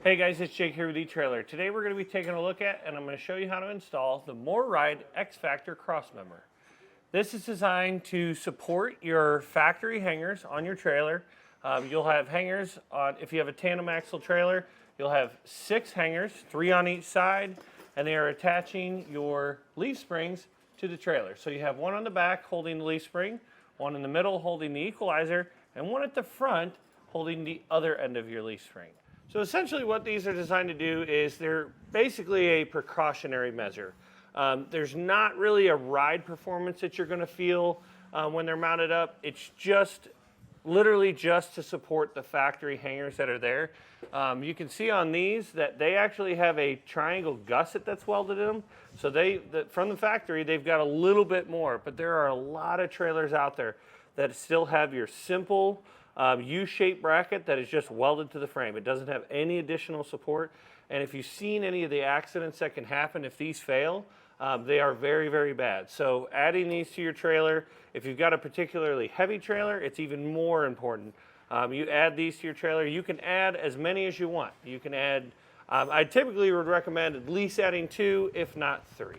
Hey guys, it's Jake here with eTrailer. Today we're going to be taking a look at and I'm going to show you how to install the MORryde X-Factor Crossmember. This is designed to support your factory hangers on your trailer. You'll have hangers on, if you have a tandem axle trailer, you'll have 6 hangers, 3 on each side, and they are attaching your leaf springs to the trailer. So you have one on the back holding the leaf spring, one in the middle holding the equalizer, and one at the front holding the other end of your leaf spring. So essentially what these are designed to do is they're basically a precautionary measure. There's not really a ride performance that you're going to feel when they're mounted up. It's just literally just to support the factory hangers that are there. You can see on these that they actually have a triangle gusset that's welded in them. So from the factory, they've got a little bit more, but there are a lot of trailers out there that still have your simple U-shaped bracket that is just welded to the frame. It doesn't have any additional support. And if you've seen any of the accidents that can happen if these fail, they are very, very bad. So adding these to your trailer, if you've got a particularly heavy trailer, it's even more important. You add these to your trailer. You can add as many as you want. You can add, I typically would recommend at least adding 2, if not 3.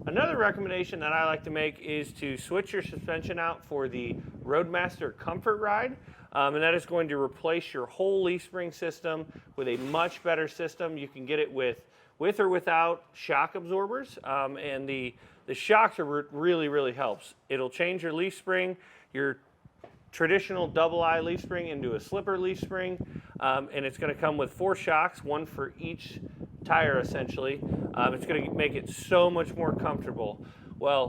Another recommendation that I like to make is to switch your suspension out for the Roadmaster Comfort Ride. And that is going to replace your whole leaf spring system with a much better system. You can get it with or without shock absorbers. And the shocks are really helps. It'll change your leaf spring, your traditional double eye leaf spring into a slipper leaf spring. And it's going to come with 4 shocks, 1 for each tire essentially. It's going to make it so much more comfortable. Well,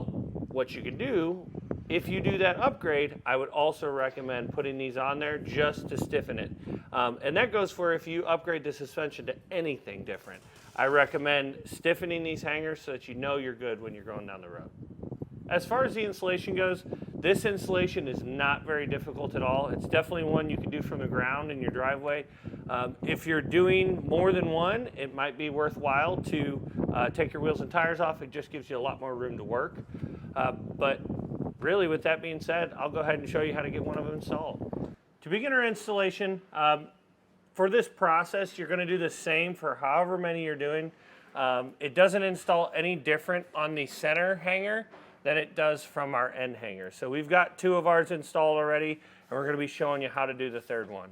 what you can do, if you do that upgrade, I would also recommend putting these on there just to stiffen it. And that goes for if you upgrade the suspension to anything different. I recommend stiffening these hangers so that you know you're good when you're going down the road. As far as the installation goes, this installation is not very difficult at all. It's definitely one you can do from the ground in your driveway. If you're doing more than one, it might be worthwhile to take your wheels and tires off. It just gives you a lot more room to work. But really, with that being said, I'll go ahead and show you how to get one of them installed. To begin our installation, for this process, you're going to do the same for however many you're doing. It doesn't install any different on the center hanger than it does from our end hanger. So we've got 2 of ours installed already, and we're going to be showing you how to do the 3rd one.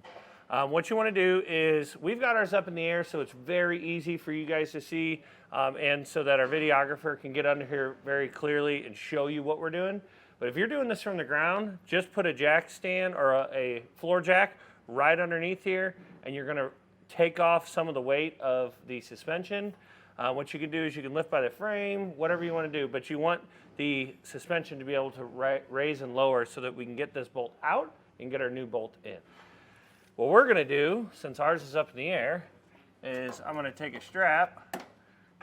What you want to do is, we've got ours up in the air so it's very easy for you guys to see, and so that our videographer can get under here very clearly and show you what we're doing. But if you're doing this from the ground, just put a jack stand or a floor jack right underneath here, and you're going to take off some of the weight of the suspension. What you can do is you can lift by the frame, whatever you want to do, but you want the suspension to be able to raise and lower so that we can get this bolt out and get our new bolt in. What we're going to do, since ours is up in the air, is I'm going to take a strap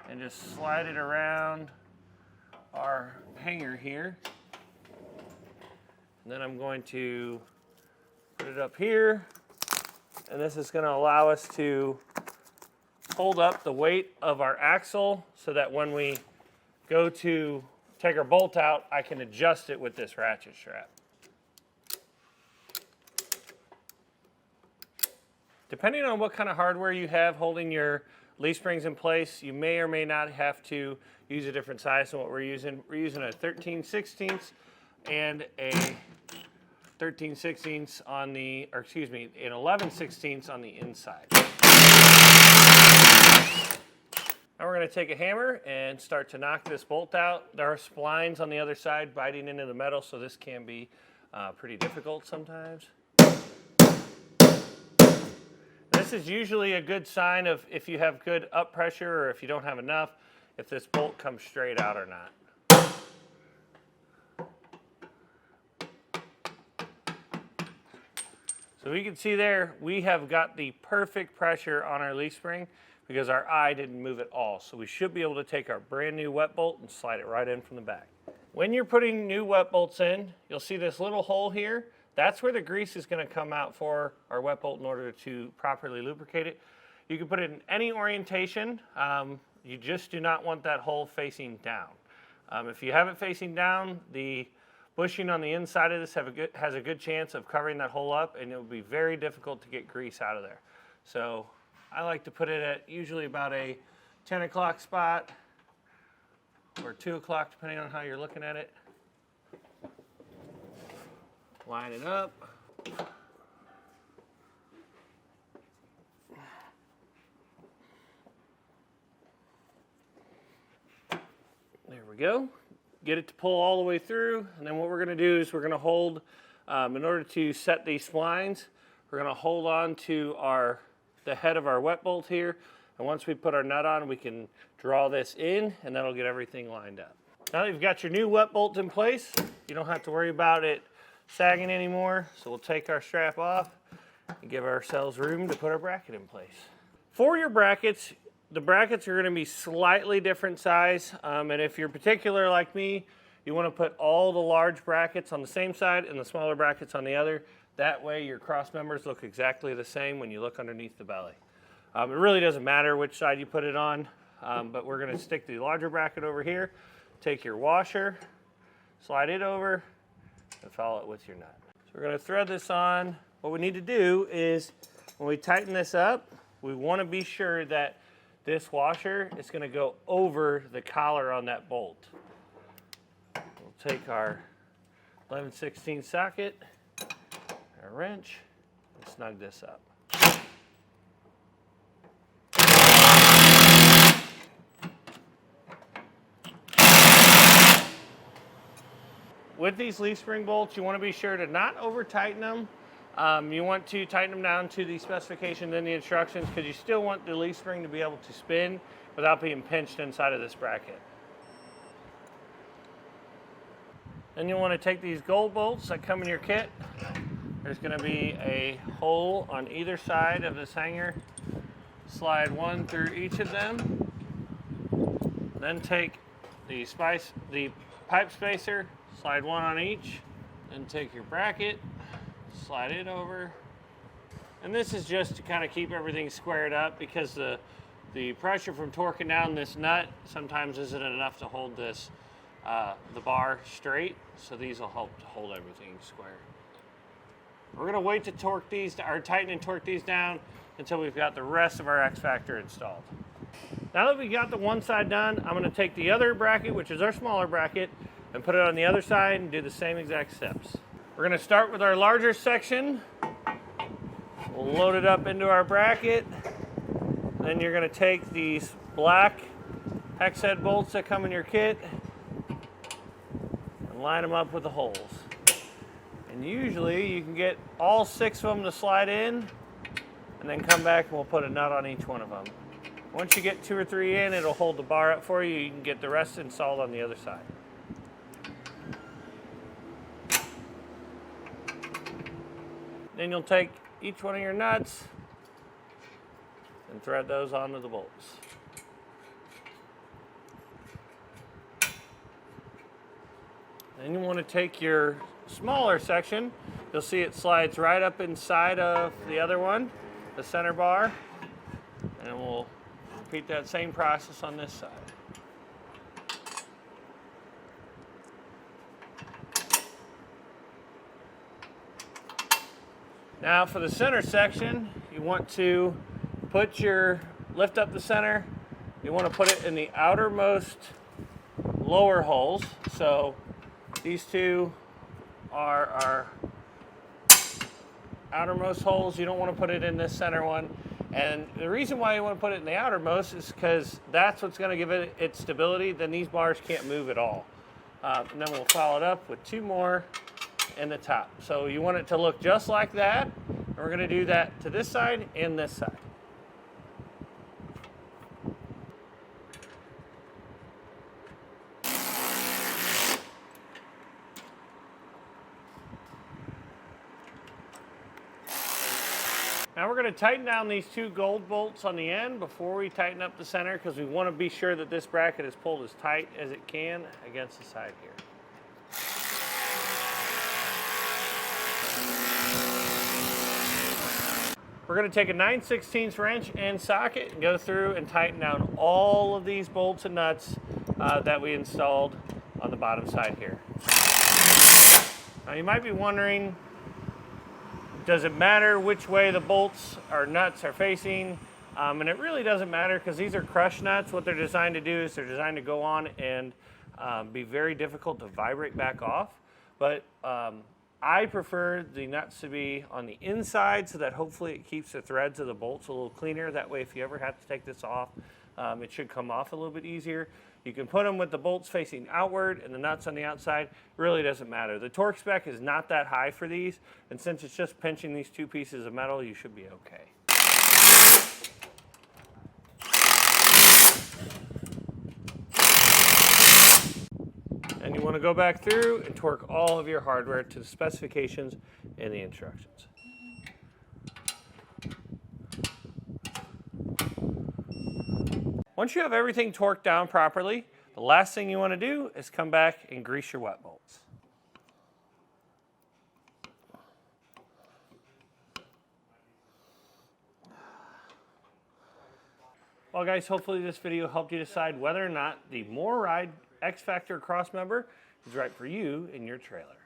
and just slide it around our hanger here. And then I'm going to put it up here, and this is going to allow us to hold up the weight of our axle so that when we go to take our bolt out, I can adjust it with this ratchet strap. Depending on what kind of hardware you have holding your leaf springs in place, you may or may not have to use a different size than what we're using. We're using a 13/16 and a 13/16 on the, or excuse me, an 11/16 on the inside. Now we're going to take a hammer and start to knock this bolt out. There are splines on the other side biting into the metal, so this can be pretty difficult sometimes. This is usually a good sign of if you have good up pressure or if you don't have enough, if this bolt comes straight out or not. So we can see there, we have got the perfect pressure on our leaf spring because our eye didn't move at all. So we should be able to take our brand new wet bolt and slide it right in from the back. When you're putting new wet bolts in, you'll see this little hole here. That's where the grease is going to come out for our wet bolt in order to properly lubricate it. You can put it in any orientation. You just do not want that hole facing down. If you have it facing down, the bushing on the inside of this has a good chance of covering that hole up, and it will be very difficult to get grease out of there. So I like to put it at usually about a 10 o'clock spot or 2 o'clock, depending on how you're looking at it. Line it up. There we go. Get it to pull all the way through, and then what we're going to do is we're going to hold, in order to set these splines, we're going to hold on to the head of our wet bolt here, and once we put our nut on, we can draw this in, and that'll get everything lined up. Now that you've got your new wet bolt in place, you don't have to worry about it sagging anymore, so we'll take our strap off and give ourselves room to put our bracket in place. For your brackets, the brackets are going to be slightly different size, and if you're particular like me, you want to put all the large brackets on the same side and the smaller brackets on the other. That way your cross members look exactly the same when you look underneath the belly. It really doesn't matter which side you put it on, but we're going to stick the larger bracket over here. Take your washer, slide it over, and follow it with your nut. So we're going to thread this on. What we need to do is when we tighten this up, we want to be sure that this washer is going to go over the collar on that bolt. We'll take our 11/16 socket, our wrench, and snug this up. With these leaf spring bolts, you want to be sure to not over tighten them. You want to tighten them down to the specifications and the instructions, because you still want the leaf spring to be able to spin without being pinched inside of this bracket. Then you'll want to take these gold bolts that come in your kit. There's going to be a hole on either side of this hanger. Slide one through each of them. Then take the pipe spacer, slide one on each. Then take your bracket, slide it over. And this is just to kind of keep everything squared up, because the pressure from torquing down this nut sometimes isn't enough to hold this the bar straight, so these will help to hold everything square. We're going to wait to tighten and torque these down until we've got the rest of our X-Factor installed. Now that we got the one side done, I'm going to take the other bracket, which is our smaller bracket, and put it on the other side and do the same exact steps. We're going to start with our larger section. We'll load it up into our bracket. Then you're going to take these black hex head bolts that come in your kit and line them up with the holes. And usually you can get all 6 of them to slide in, and then come back and we'll put a nut on each one of them. Once you get 2 or 3 in, it'll hold the bar up for you. You can get the rest installed on the other side. Then you'll take each one of your nuts and thread those onto the bolts. Then you want to take your smaller section. You'll see it slides right up inside of the other one, the center bar, and we'll repeat that same process on this side. Now for the center section, you want to lift up the center. You want to put it in the outermost lower holes. So these two are our outermost holes. You don't want to put it in this center one. And the reason why you want to put it in the outermost is because that's what's going to give it its stability. Then these bars can't move at all. And then we'll follow it up with 2 more in the top. So you want it to look just like that. And we're going to do that to this side and this side. Now we're going to tighten down these 2 gold bolts on the end before we tighten up the center, because we want to be sure that this bracket is pulled as tight as it can against the side here. We're going to take a 9/16 wrench and socket and go through and tighten down all of these bolts and nuts that we installed on the bottom side here. Now you might be wondering, does it matter which way the bolts or nuts are facing? And it really doesn't matter because these are crush nuts. What they're designed to do is they're designed to go on and be very difficult to vibrate back off. But I prefer the nuts to be on the inside so that hopefully it keeps the threads of the bolts a little cleaner. That way if you ever have to take this off, it should come off a little bit easier. You can put them with the bolts facing outward and the nuts on the outside. It really doesn't matter. The torque spec is not that high for these, and since it's just pinching these two pieces of metal, you should be okay. And you want to go back through and torque all of your hardware to the specifications and the instructions. Once you have everything torqued down properly, the last thing you want to do is come back and grease your wet bolts. Well guys, hopefully this video helped you decide whether or not the MORryde X-Factor Crossmember is right for you in your trailer.